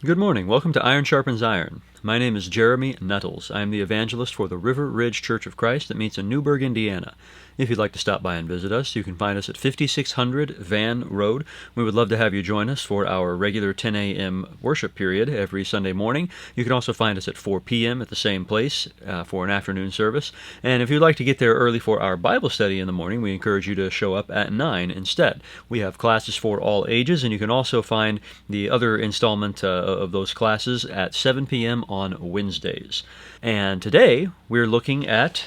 Good morning. Welcome to Iron Sharpens Iron. My name is Jeremy Nettles. I am the evangelist for the River Ridge Church of Christ that meets in Newburgh, Indiana. If you'd like to stop by and visit us, you can find us at 5600 Van Road. We would love to have you join us for our regular 10 a.m. worship period every Sunday morning. You can also find us at 4 p.m. at the same place for an afternoon service. And if you'd like to get there early for our Bible study in the morning, we encourage you to show up at 9 instead. We have classes for all ages, and you can also find the other installment of those classes at 7 p.m. on Wednesdays. And today we're looking at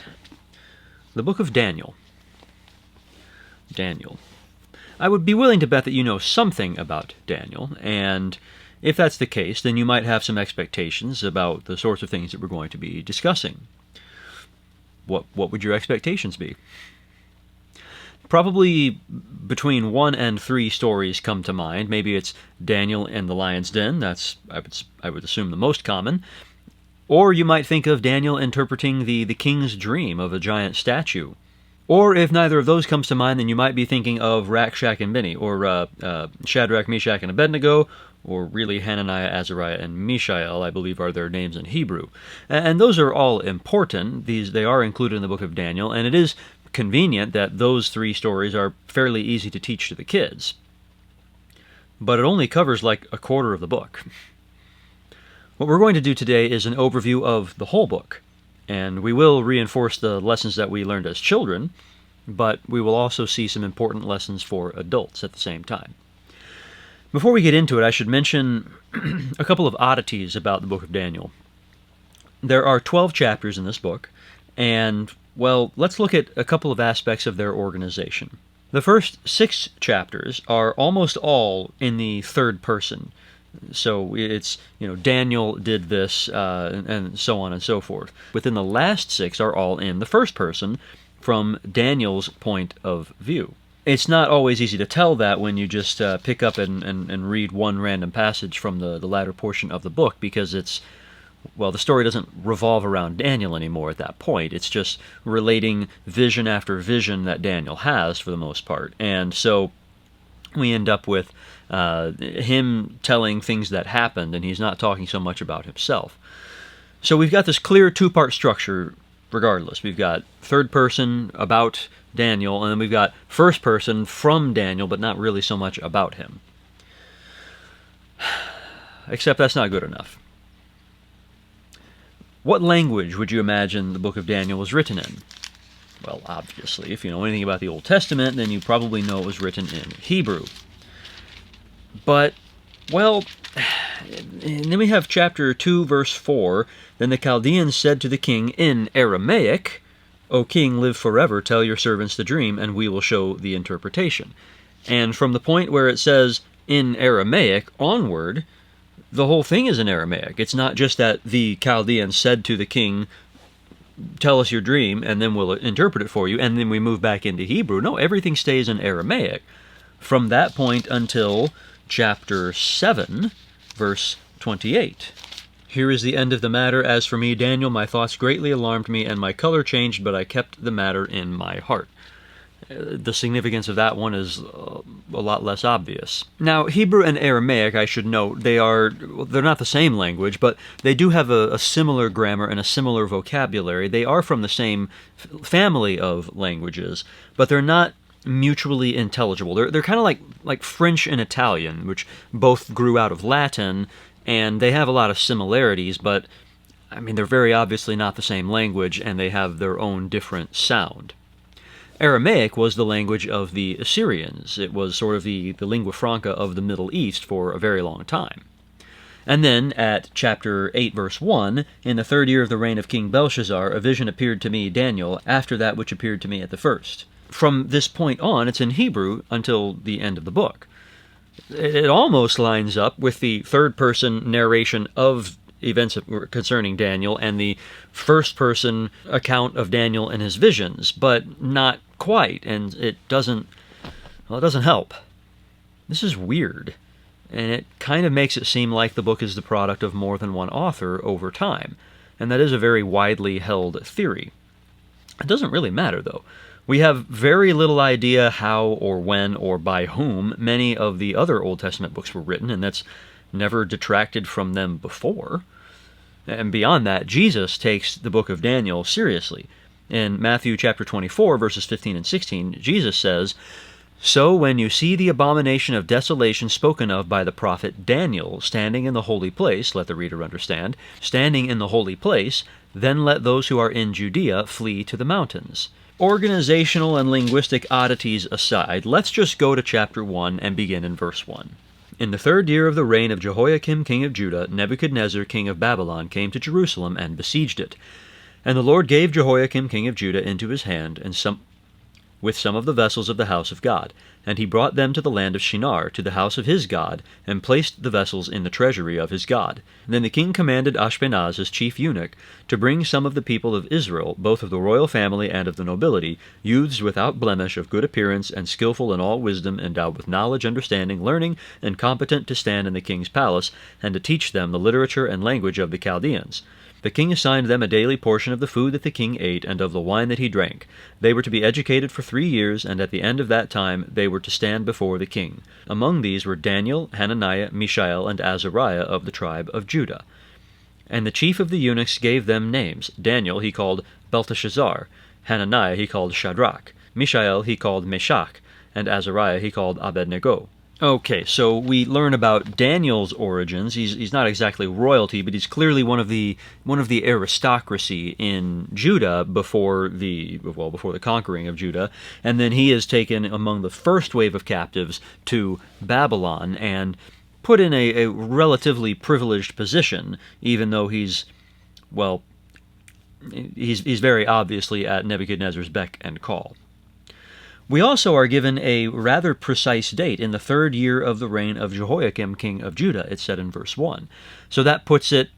the book of Daniel. Daniel. I would be willing to bet that you know something about Daniel, and if that's the case, then you might have some expectations about the sorts of things that we're going to be discussing. What would your expectations be? Probably between 1 and 3 stories come to mind. Maybe it's Daniel and the Lion's Den. That's, I would assume, the most common. Or you might think of Daniel interpreting the king's dream of a giant statue. Or if neither of those comes to mind, then you might be thinking of Rakshak and Benny, or Shadrach, Meshach, and Abednego, or really Hananiah, Azariah, and Mishael, I believe are their names in Hebrew. And those are all important. They are included in the book of Daniel, and it is convenient that those 3 stories are fairly easy to teach to the kids. But it only covers like a quarter of the book. What we're going to do today is an overview of the whole book, and we will reinforce the lessons that we learned as children, but we will also see some important lessons for adults at the same time. Before we get into it, I should mention a couple of oddities about the book of Daniel. There are 12 chapters in this book, and, well, let's look at a couple of aspects of their organization. The first 6 chapters are almost all in the third person. So it's, Daniel did this, and so on and so forth. Within the last 6 are all in the first person from Daniel's point of view. It's not always easy to tell that when you just pick up and read one random passage from the latter portion of the book, because the story doesn't revolve around Daniel anymore at that point. It's just relating vision after vision that Daniel has for the most part. And so we end up with him telling things that happened, and he's not talking so much about himself. So we've got this clear 2-part structure regardless. We've got third person about Daniel, and then we've got first person from Daniel, but not really so much about him. Except that's not good enough. What language would you imagine the book of Daniel was written in? Well, obviously, if you know anything about the Old Testament, then you probably know it was written in Hebrew. But, well, and then we have chapter 2, verse 4, "Then the Chaldeans said to the king in Aramaic, 'O king, live forever, tell your servants the dream, and we will show the interpretation.'" And from the point where it says in Aramaic onward, the whole thing is in Aramaic. It's not just that the Chaldeans said to the king, "Tell us your dream, and then we'll interpret it for you," and then we move back into Hebrew. No, everything stays in Aramaic from that point until chapter 7, verse 28. "Here is the end of the matter. As for me, Daniel, my thoughts greatly alarmed me, and my color changed, but I kept the matter in my heart." The significance of that one is a lot less obvious. Now, Hebrew and Aramaic, I should note, they're not the same language, but they do have a similar grammar and a similar vocabulary. They are from the same family of languages, but they're not mutually intelligible. They're kind of like French and Italian, which both grew out of Latin, and they have a lot of similarities, but I mean, they're very obviously not the same language, and they have their own different sound. Aramaic was the language of the Assyrians. It was sort of the lingua franca of the Middle East for a very long time. And then, at chapter 8, verse 1, "In the 3rd year of the reign of King Belshazzar, a vision appeared to me, Daniel, after that which appeared to me at the first." From this point on, it's in Hebrew until the end of the book. It almost lines up with the third-person narration of events concerning Daniel and the first-person account of Daniel and his visions, but not quite, and it doesn't help. This is weird, and it kind of makes it seem like the book is the product of more than one author over time, and that is a very widely held theory. It doesn't really matter, though. We have very little idea how or when or by whom many of the other Old Testament books were written, and that's never detracted from them before. And beyond that, Jesus takes the book of Daniel seriously. In Matthew chapter 24, verses 15 and 16, Jesus says, "So when you see the abomination of desolation spoken of by the prophet Daniel standing in the holy place," let the reader understand, standing in the holy place, "then let those who are in Judea flee to the mountains." Organizational and linguistic oddities aside, let's just go to chapter 1 and begin in verse 1. "In the 3rd year of the reign of Jehoiakim king of Judah, Nebuchadnezzar king of Babylon came to Jerusalem and besieged it. And the Lord gave Jehoiakim king of Judah into his hand, with some of the vessels of the house of God. And he brought them to the land of Shinar, to the house of his God, and placed the vessels in the treasury of his God. Then the king commanded Ashpenaz, his chief eunuch, to bring some of the people of Israel, both of the royal family and of the nobility, youths without blemish, of good appearance, and skillful in all wisdom, endowed with knowledge, understanding, learning, and competent to stand in the king's palace, and to teach them the literature and language of the Chaldeans. The king assigned them a daily portion of the food that the king ate and of the wine that he drank. They were to be educated for 3 years, and at the end of that time they were to stand before the king. Among these were Daniel, Hananiah, Mishael, and Azariah of the tribe of Judah. And the chief of the eunuchs gave them names. Daniel he called Belteshazzar, Hananiah he called Shadrach, Mishael he called Meshach, and Azariah he called Abednego. Okay, so we learn about Daniel's origins. He's not exactly royalty, but he's clearly one of the aristocracy in Judah before the conquering of Judah, and then he is taken among the first wave of captives to Babylon and put in a relatively privileged position, even though he's very obviously at Nebuchadnezzar's beck and call. We also are given a rather precise date, in the 3rd year of the reign of Jehoiakim, king of Judah, it's said in verse 1. So that puts it,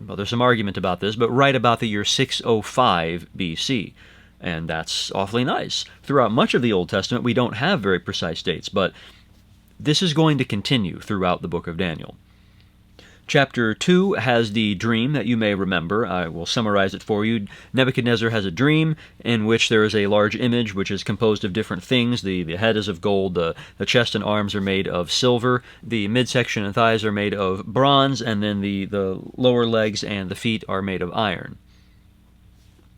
well, there's some argument about this, but right about the year 605 BC. And that's awfully nice. Throughout much of the Old Testament, we don't have very precise dates, but this is going to continue throughout the book of Daniel. Chapter 2 has the dream that you may remember. I will summarize it for you. Nebuchadnezzar has a dream in which there is a large image which is composed of different things. The head is of gold, the chest and arms are made of silver, the midsection and thighs are made of bronze, and then the lower legs and the feet are made of iron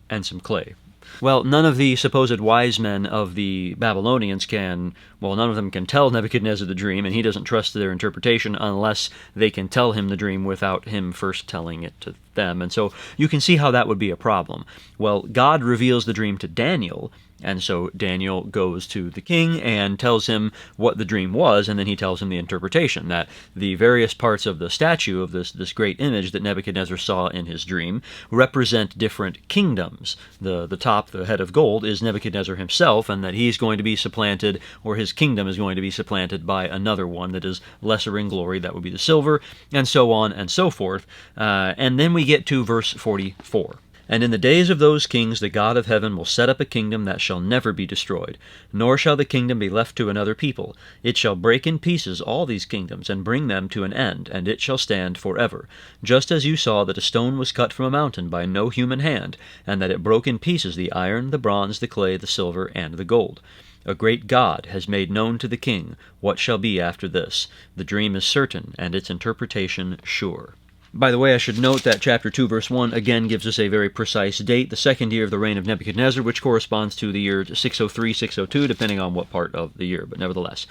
and some clay. Well, none of the supposed wise men of the Babylonians none of them can tell Nebuchadnezzar the dream, and he doesn't trust their interpretation unless they can tell him the dream without him first telling it to them. And so you can see how that would be a problem. Well, God reveals the dream to Daniel, and so Daniel goes to the king and tells him what the dream was, and then he tells him the interpretation, that the various parts of the statue of this great image that Nebuchadnezzar saw in his dream represent different kingdoms. The top, the head of gold, is Nebuchadnezzar himself, and that he's going to be supplanted, or his kingdom is going to be supplanted by another one that is lesser in glory, that would be the silver, and so on and so forth. And then we get to verse 44. "And in the days of those kings the God of heaven will set up a kingdom that shall never be destroyed, nor shall the kingdom be left to another people. It shall break in pieces all these kingdoms, and bring them to an end, and it shall stand forever. Just as you saw that a stone was cut from a mountain by no human hand, and that it broke in pieces the iron, the bronze, the clay, the silver, and the gold. A great God has made known to the king what shall be after this. The dream is certain, and its interpretation sure." By the way, I should note that chapter 2, verse 1 again gives us a very precise date, the 2nd year of the reign of Nebuchadnezzar, which corresponds to the year 603, 602, depending on what part of the year, but nevertheless.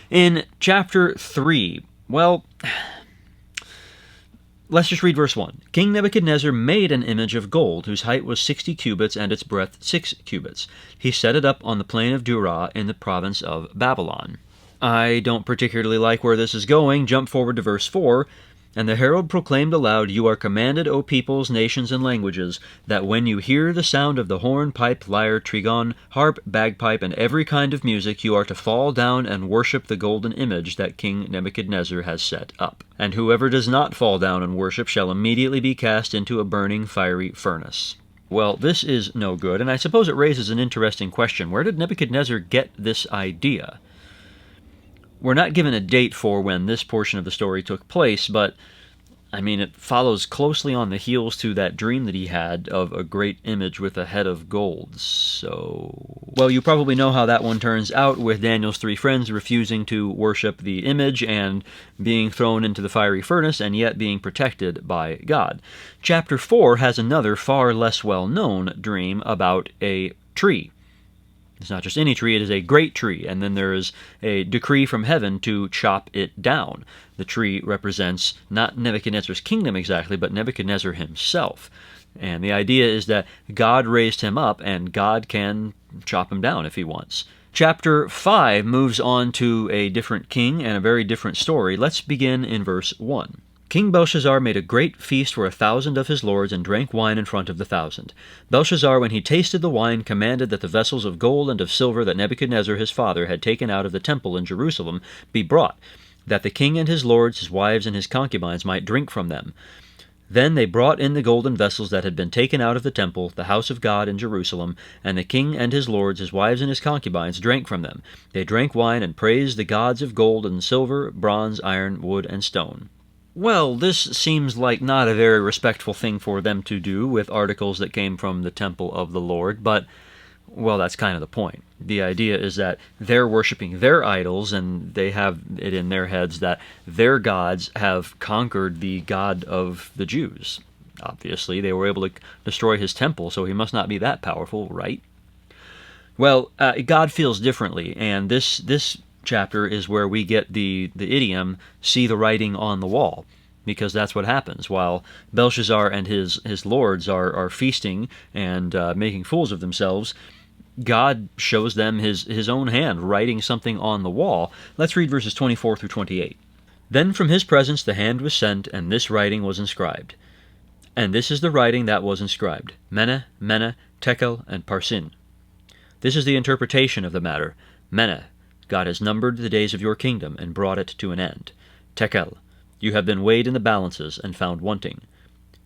In chapter 3, let's just read verse 1. "King Nebuchadnezzar made an image of gold, whose height was 60 cubits, and its breadth 6 cubits. He set it up on the plain of Dura in the province of Babylon." I don't particularly like where this is going. Jump forward to verse 4. "And the herald proclaimed aloud, You are commanded, O peoples, nations, and languages, that when you hear the sound of the horn, pipe, lyre, trigon, harp, bagpipe, and every kind of music, you are to fall down and worship the golden image that King Nebuchadnezzar has set up. And whoever does not fall down and worship shall immediately be cast into a burning fiery furnace." Well, this is no good, and I suppose it raises an interesting question. Where did Nebuchadnezzar get this idea? We're not given a date for when this portion of the story took place, but I mean, it follows closely on the heels to that dream that he had of a great image with a head of gold. So, well, you probably know how that one turns out, with Daniel's three friends refusing to worship the image and being thrown into the fiery furnace, and yet being protected by God. Chapter 4 has another far less well-known dream about a tree. It's not just any tree, it is a great tree, and then there is a decree from heaven to chop it down. The tree represents not Nebuchadnezzar's kingdom exactly, but Nebuchadnezzar himself. And the idea is that God raised him up, and God can chop him down if he wants. Chapter 5 moves on to a different king and a very different story. Let's begin in verse 1. King Belshazzar made a great feast for 1,000 of his lords, and drank wine in front of the 1,000. Belshazzar, when he tasted the wine, commanded that the vessels of gold and of silver that Nebuchadnezzar his father had taken out of the temple in Jerusalem be brought, that the king and his lords, his wives, and his concubines might drink from them. Then they brought in the golden vessels that had been taken out of the temple, the house of God in Jerusalem, and the king and his lords, his wives, and his concubines drank from them. They drank wine and praised the gods of gold and silver, bronze, iron, wood, and stone. Well, this seems like not a very respectful thing for them to do with articles that came from the temple of the Lord, but, well, that's kind of the point. The idea is that they're worshiping their idols, and they have it in their heads that their gods have conquered the God of the Jews. Obviously, they were able to destroy his temple, so he must not be that powerful, right? Well, God feels differently, and this chapter is where we get the idiom, see the writing on the wall, because that's what happens. While Belshazzar and his lords are feasting and making fools of themselves, God shows them his own hand writing something on the wall. Let's read verses 24 through 28. Then from his presence the hand was sent, and this writing was inscribed. And this is the writing that was inscribed: Mene, Mene, Tekel, and Parsin. This is the interpretation of the matter. Mene, God has numbered the days of your kingdom and brought it to an end. Tekel, you have been weighed in the balances and found wanting.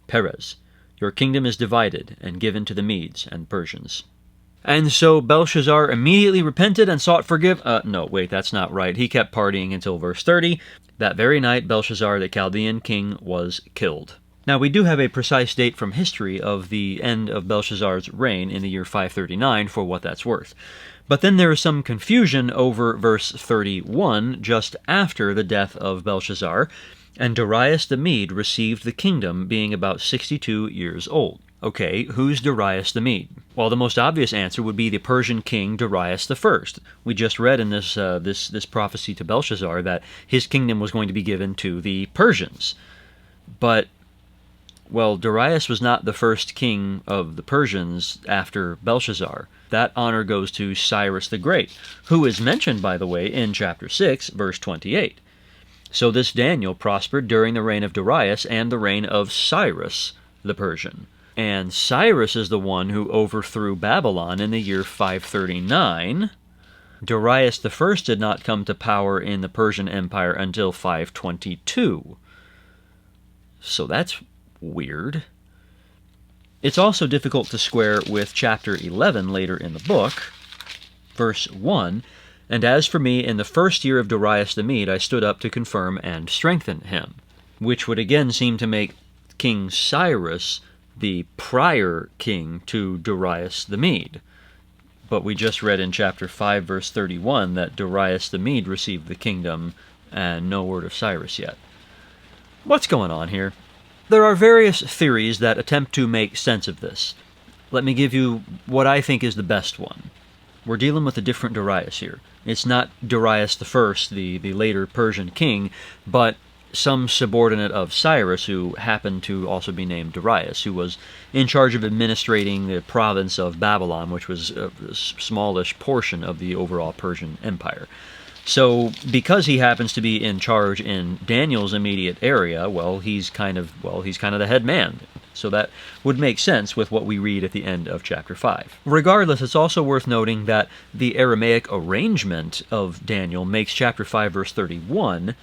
Perez, your kingdom is divided and given to the Medes and Persians. And so Belshazzar immediately repented and sought no, wait, that's not right. He kept partying until verse 30. That very night Belshazzar, the Chaldean king, was killed. Now, we do have a precise date from history of the end of Belshazzar's reign in the year 539, for what that's worth. But then there is some confusion over verse 31, just after the death of Belshazzar, and Darius the Mede received the kingdom, being about 62 years old. Okay, who's Darius the Mede? Well, the most obvious answer would be the Persian king Darius I. We just read in this prophecy to Belshazzar that his kingdom was going to be given to the Persians. But, well, Darius was not the first king of the Persians after Belshazzar. That honor goes to Cyrus the Great, who is mentioned, by the way, in chapter 6, verse 28. So this Daniel prospered during the reign of Darius and the reign of Cyrus the Persian. And Cyrus is the one who overthrew Babylon in the year 539. Darius I did not come to power in the Persian Empire until 522. So that's weird. It's also difficult to square with chapter 11 later in the book, verse 1, and as for me, in the first year of Darius the Mede, I stood up to confirm and strengthen him, which would again seem to make King Cyrus the prior king to Darius the Mede. But we just read in chapter 5, verse 31, that Darius the Mede received the kingdom, and no word of Cyrus yet. What's going on here? There are various theories that attempt to make sense of this. Let me give you what I think is the best one. We're dealing with a different Darius here. It's not Darius I, the later Persian king, but some subordinate of Cyrus who happened to also be named Darius, who was in charge of administrating the province of Babylon, which was a smallish portion of the overall Persian Empire. So, because he happens to be in charge in Daniel's immediate area, well, he's kind of the head man. So that would make sense with what we read at the end of chapter 5. Regardless, it's also worth noting that the Aramaic arrangement of Daniel makes chapter 5, verse 31,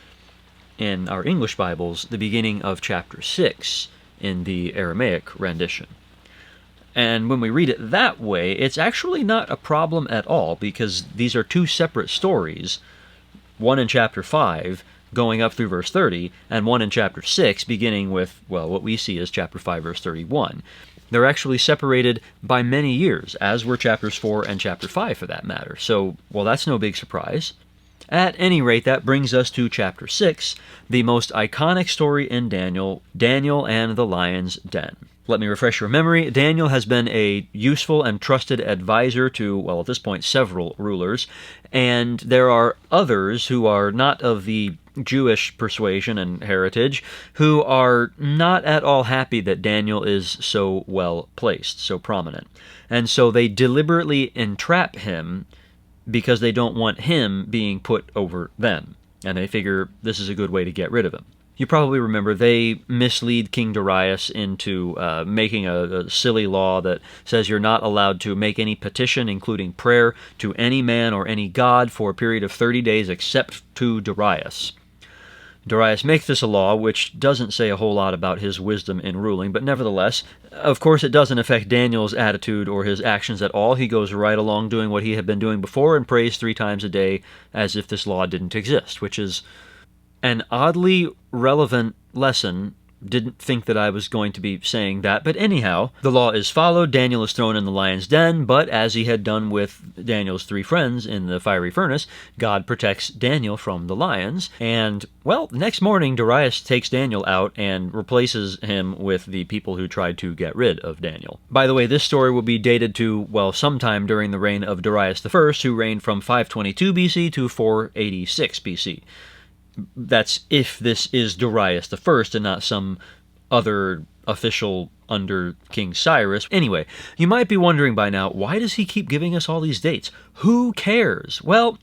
in our English Bibles, the beginning of chapter 6 in the Aramaic rendition. And when we read it that way, it's actually not a problem at all, because these are two separate stories, one in chapter 5, going up through verse 30, and one in chapter 6, beginning with, well, what we see as chapter 5, verse 31. They're actually separated by many years, as were chapters 4 and chapter 5 for that matter. So, well, that's no big surprise. At any rate, that brings us to chapter 6, the most iconic story in Daniel, Daniel and the Lion's Den. Let me refresh your memory. Daniel has been a useful and trusted advisor to, well, at this point, several rulers, and there are others who are not of the Jewish persuasion and heritage who are not at all happy that Daniel is so well placed, so prominent. And so they deliberately entrap him because they don't want him being put over them. And they figure this is a good way to get rid of him. You probably remember they mislead King Darius into making a silly law that says you're not allowed to make any petition, including prayer, to any man or any god for a period of 30 days except to Darius. Darius makes this a law, which doesn't say a whole lot about his wisdom in ruling, but nevertheless, of course it doesn't affect Daniel's attitude or his actions at all. He goes right along doing what he had been doing before and prays 3 times a day as if this law didn't exist, which is an oddly relevant lesson. Didn't think that I was going to be saying that, but anyhow, the law is followed. Daniel is thrown in the lion's den, but as he had done with Daniel's 3 friends in the fiery furnace, God protects Daniel from the lions, and, well, the next morning, Darius takes Daniel out and replaces him with the people who tried to get rid of Daniel. By the way, this story will be dated to, well, sometime during the reign of Darius I, who reigned from 522 BC to 486 BC. That's if this is Darius I and not some other official under King Cyrus. Anyway, you might be wondering by now, why does he keep giving us all these dates? Who cares? Well,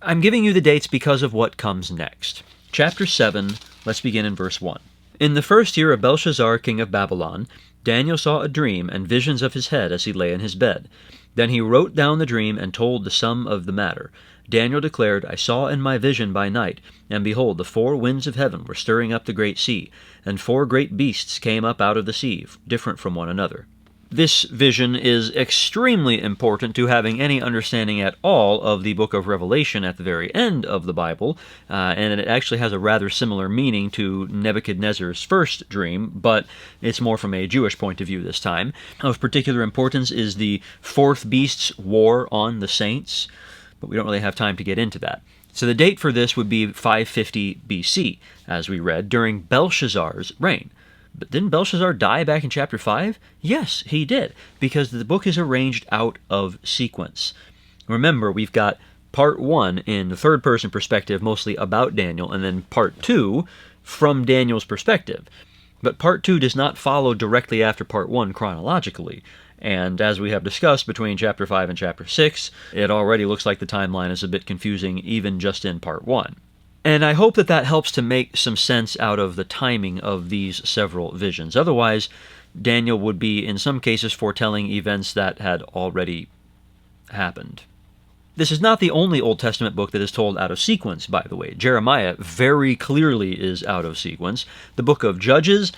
I'm giving you the dates because of what comes next. Chapter 7, let's begin in verse 1. In the first year of Belshazzar, king of Babylon, Daniel saw a dream and visions of his head as he lay in his bed. Then he wrote down the dream and told the sum of the matter. Daniel declared, I saw in my vision by night, and behold, the 4 winds of heaven were stirring up the great sea, and 4 great beasts came up out of the sea, different from one another. This vision is extremely important to having any understanding at all of the book of Revelation at the very end of the Bible, and it actually has a rather similar meaning to Nebuchadnezzar's first dream, but it's more from a Jewish point of view this time. Of particular importance is the 4th beast's war on the saints, but we don't really have time to get into that. So the date for this would be 550 BC, as we read, during Belshazzar's reign. But didn't Belshazzar die back in chapter 5? Yes, he did, because the book is arranged out of sequence. Remember, we've got part 1 in the third-person perspective, mostly about Daniel, and then part 2 from Daniel's perspective. But part 2 does not follow directly after part 1 chronologically. And as we have discussed between chapter 5 and chapter 6, it already looks like the timeline is a bit confusing even just in part 1. And I hope that that helps to make some sense out of the timing of these several visions. Otherwise, Daniel would be in some cases foretelling events that had already happened. This is not the only Old Testament book that is told out of sequence, by the way. Jeremiah very clearly is out of sequence. The book of Judges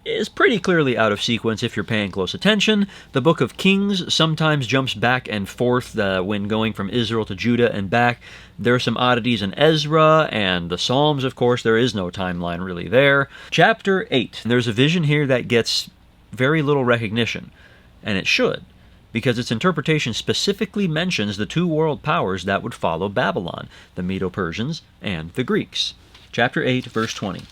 is pretty clearly out of sequence if you're paying close attention. The book of Kings sometimes jumps back and forth when going from Israel to Judah and back. There are some oddities in Ezra, and the Psalms, of course, there is no timeline really there. Chapter 8, there's a vision here that gets very little recognition, and it should, because its interpretation specifically mentions the 2 world powers that would follow Babylon, the Medo-Persians and the Greeks. Chapter 8, verse 20.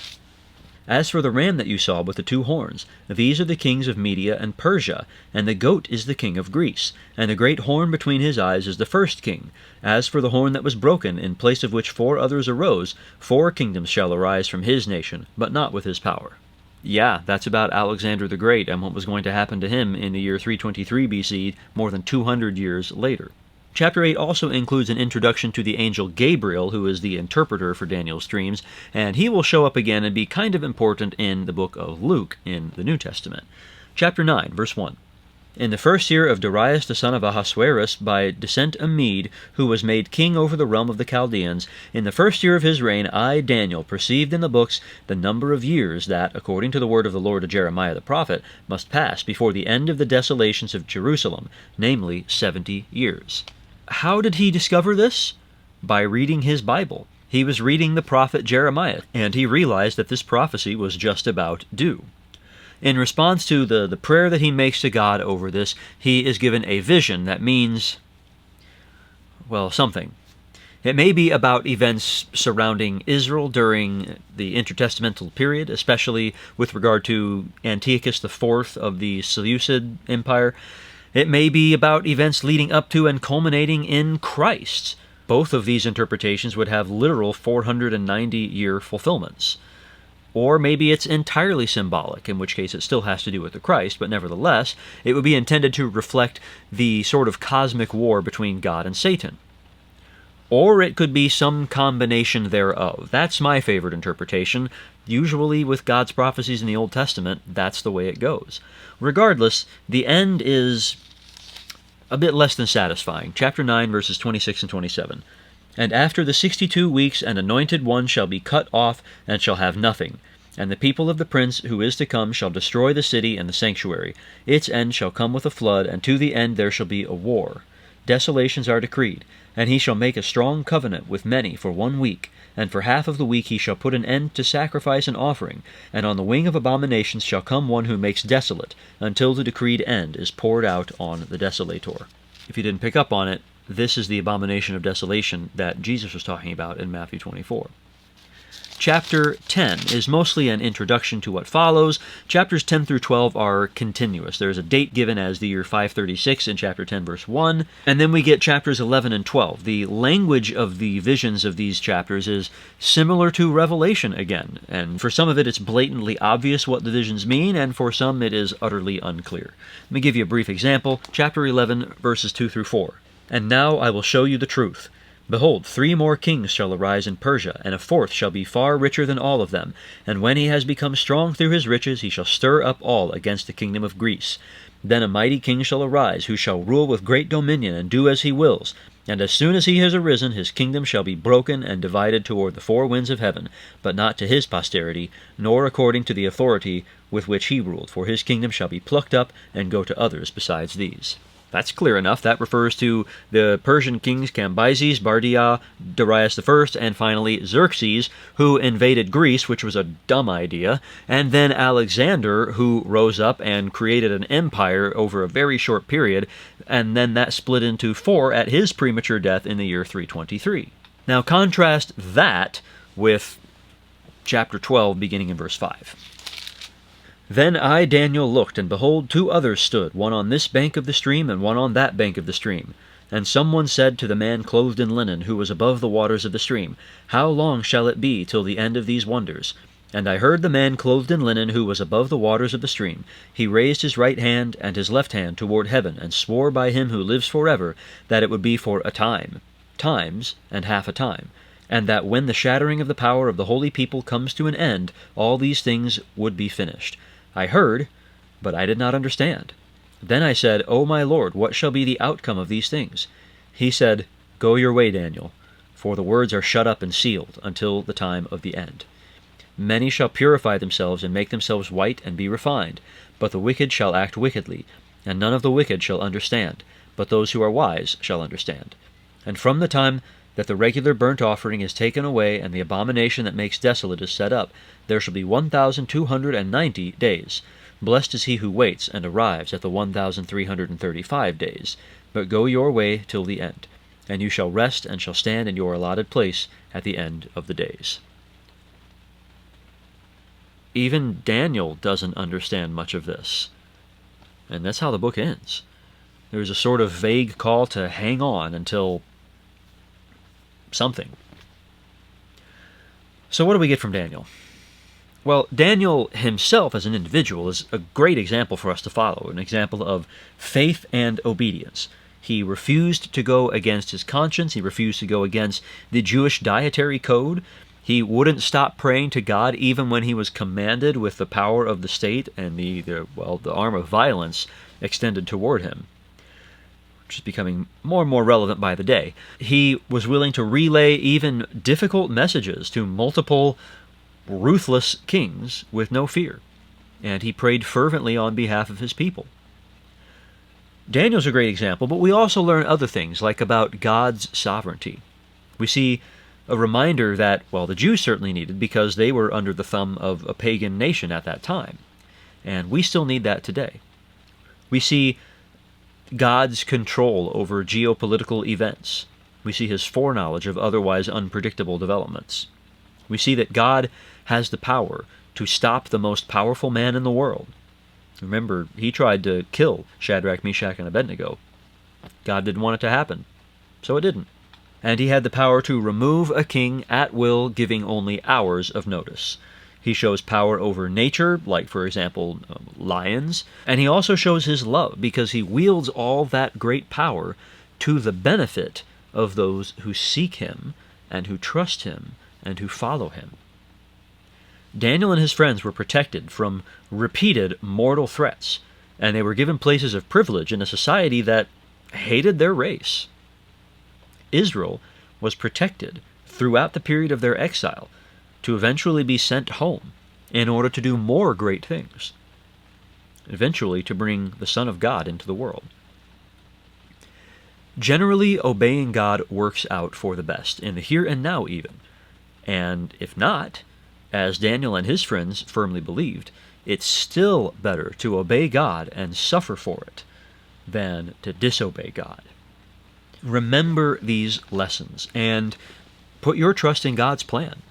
As for the ram that you saw with the 2 horns, these are the kings of Media and Persia, and the goat is the king of Greece, and the great horn between his eyes is the first king. As for the horn that was broken, in place of which 4 others arose, 4 kingdoms shall arise from his nation, but not with his power. Yeah, that's about Alexander the Great and what was going to happen to him in the year 323 BC, more than 200 years later. Chapter 8 also includes an introduction to the angel Gabriel, who is the interpreter for Daniel's dreams, and he will show up again and be kind of important in the book of Luke in the New Testament. Chapter 9, verse 1. In the first year of Darius the son of Ahasuerus, by descent a Mede, who was made king over the realm of the Chaldeans, in the first year of his reign, I, Daniel, perceived in the books the number of years that, according to the word of the Lord to Jeremiah the prophet, must pass before the end of the desolations of Jerusalem, namely 70 years. How did he discover this? By reading his Bible. He was reading the prophet Jeremiah, and he realized that this prophecy was just about due. In response to the prayer that he makes to God over this, he is given a vision that means, well, something. It may be about events surrounding Israel during the intertestamental period, especially with regard to Antiochus IV of the Seleucid Empire. It may be about events leading up to and culminating in Christ. Both of these interpretations would have literal 490-year fulfillments. Or maybe it's entirely symbolic, in which case it still has to do with the Christ, but nevertheless, it would be intended to reflect the sort of cosmic war between God and Satan. Or it could be some combination thereof. That's my favorite interpretation. Usually with God's prophecies in the Old Testament, that's the way it goes. Regardless, the end is a bit less than satisfying. Chapter 9, verses 26 and 27. And after the 62 weeks an anointed one shall be cut off, and shall have nothing. And the people of the prince who is to come shall destroy the city and the sanctuary. Its end shall come with a flood, and to the end there shall be a war. Desolations are decreed. And he shall make a strong covenant with many for 1 week, and for half of the week he shall put an end to sacrifice and offering, and on the wing of abominations shall come one who makes desolate, until the decreed end is poured out on the desolator. If you didn't pick up on it, this is the abomination of desolation that Jesus was talking about in Matthew 24. Chapter 10 is mostly an introduction to what follows. Chapters 10 through 12 are continuous. There's a date given as the year 536 in chapter 10, verse 1, and then we get chapters 11 and 12. The language of the visions of these chapters is similar to Revelation again, and for some of it it's blatantly obvious what the visions mean, and for some it is utterly unclear. Let me give you a brief example. Chapter 11, verses 2 through 4. And now I will show you the truth. Behold, 3 more kings shall arise in Persia, and a 4th shall be far richer than all of them. And when he has become strong through his riches, he shall stir up all against the kingdom of Greece. Then a mighty king shall arise, who shall rule with great dominion, and do as he wills. And as soon as he has arisen, his kingdom shall be broken and divided toward the 4 winds of heaven, but not to his posterity, nor according to the authority with which he ruled, for his kingdom shall be plucked up, and go to others besides these. That's clear enough. That refers to the Persian kings Cambyses, Bardia, Darius I, and finally Xerxes, who invaded Greece, which was a dumb idea, and then Alexander, who rose up and created an empire over a very short period, and then that split into 4 at his premature death in the year 323. Now contrast that with chapter 12, beginning in verse 5. Then I, Daniel, looked, and behold, 2 others stood, one on this bank of the stream, and one on that bank of the stream. And someone said to the man clothed in linen, who was above the waters of the stream, How long shall it be till the end of these wonders? And I heard the man clothed in linen, who was above the waters of the stream. He raised his right hand and his left hand toward heaven, and swore by him who lives forever, that it would be for a time, times, and half a time, and that when the shattering of the power of the holy people comes to an end, all these things would be finished. I heard, but I did not understand. Then I said, O my Lord, what shall be the outcome of these things? He said, Go your way, Daniel, for the words are shut up and sealed until the time of the end. Many shall purify themselves and make themselves white and be refined, but the wicked shall act wickedly, and none of the wicked shall understand, but those who are wise shall understand. And from the time that the regular burnt offering is taken away, and the abomination that makes desolate is set up, there shall be 1,290 days. Blessed is he who waits and arrives at the 1,335 days. But go your way till the end, and you shall rest and shall stand in your allotted place at the end of the days. Even Daniel doesn't understand much of this. And that's how the book ends. There's a sort of vague call to hang on until something. So what do we get from Daniel? Well, Daniel himself as an individual is a great example for us to follow, an example of faith and obedience. He refused to go against his conscience. He refused to go against the Jewish dietary code. He wouldn't stop praying to God even when he was commanded with the power of the state and the arm of violence extended toward him, which is becoming more and more relevant by the day. He was willing to relay even difficult messages to multiple ruthless kings with no fear, and he prayed fervently on behalf of his people. Daniel's a great example, but we also learn other things, like about God's sovereignty. We see A reminder that, well, the Jews certainly needed because they were under the thumb of a pagan nation at that time. And we still need that today. We see God's control over geopolitical events. We see his foreknowledge of otherwise unpredictable developments. We see that God has the power to stop the most powerful man in the world. Remember, he tried to kill Shadrach, Meshach, and Abednego. God didn't want it to happen, so it didn't. And he had the power to remove a king at will, giving only hours of notice. He shows power over nature, like, for example, lions, and he also shows his love because he wields all that great power to the benefit of those who seek him and who trust him and who follow him. Daniel and his friends were protected from repeated mortal threats, and they were given places of privilege in a society that hated their race. Israel was protected throughout the period of their exile to eventually be sent home in order to do more great things, eventually to bring the Son of God into the world. Generally, obeying God works out for the best, in the here and now even. And if not, as Daniel and his friends firmly believed, it's still better to obey God and suffer for it than to disobey God. Remember these lessons and put your trust in God's plan.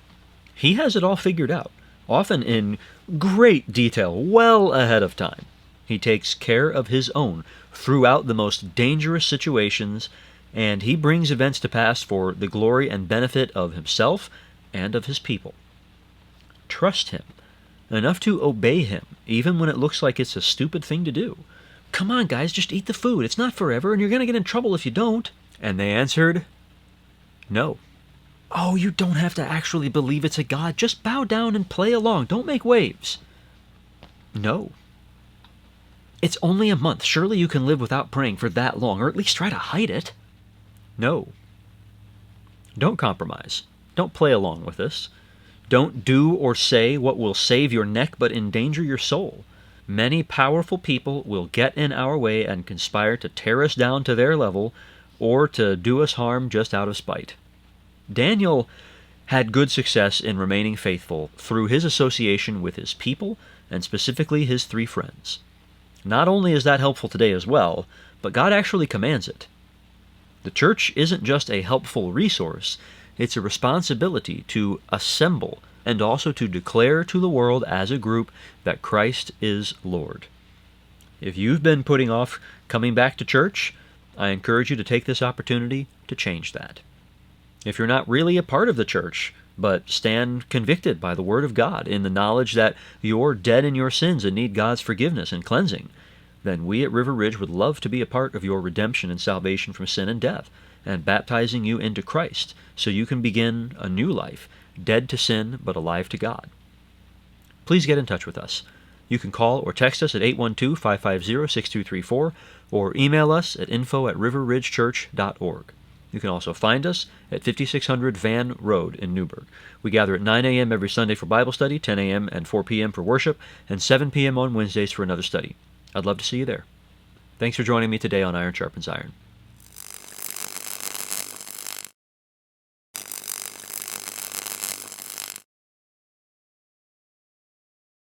He has it all figured out, often in great detail, well ahead of time. He takes care of his own throughout the most dangerous situations, and he brings events to pass for the glory and benefit of himself and of his people. Trust him enough to obey him, even when it looks like it's a stupid thing to do. Come on, guys, just eat the food. It's not forever, and you're going to get in trouble if you don't. And they answered, no. Oh, you don't have to actually believe it's a god. Just bow down and play along. Don't make waves. No. It's only a month. Surely you can live without praying for that long, or at least try to hide it. No. Don't compromise. Don't play along with this. Don't do or say what will save your neck but endanger your soul. Many powerful people will get in our way and conspire to tear us down to their level or to do us harm just out of spite. Daniel had good success in remaining faithful through his association with his people and specifically his 3 friends. Not only is that helpful today as well, but God actually commands it. The church isn't just a helpful resource, it's a responsibility to assemble and also to declare to the world as a group that Christ is Lord. If you've been putting off coming back to church, I encourage you to take this opportunity to change that. If you're not really a part of the church, but stand convicted by the Word of God in the knowledge that you're dead in your sins and need God's forgiveness and cleansing, then we at River Ridge would love to be a part of your redemption and salvation from sin and death, and baptizing you into Christ so you can begin a new life, dead to sin but alive to God. Please get in touch with us. You can call or text us at 812-550-6234 or email us at info@riverridgechurch.org. You can also find us at 5600 Van Road in Newburgh. We gather at 9 a.m. every Sunday for Bible study, 10 a.m. and 4 p.m. for worship, and 7 p.m. on Wednesdays for another study. I'd love to see you there. Thanks for joining me today on Iron Sharpens Iron.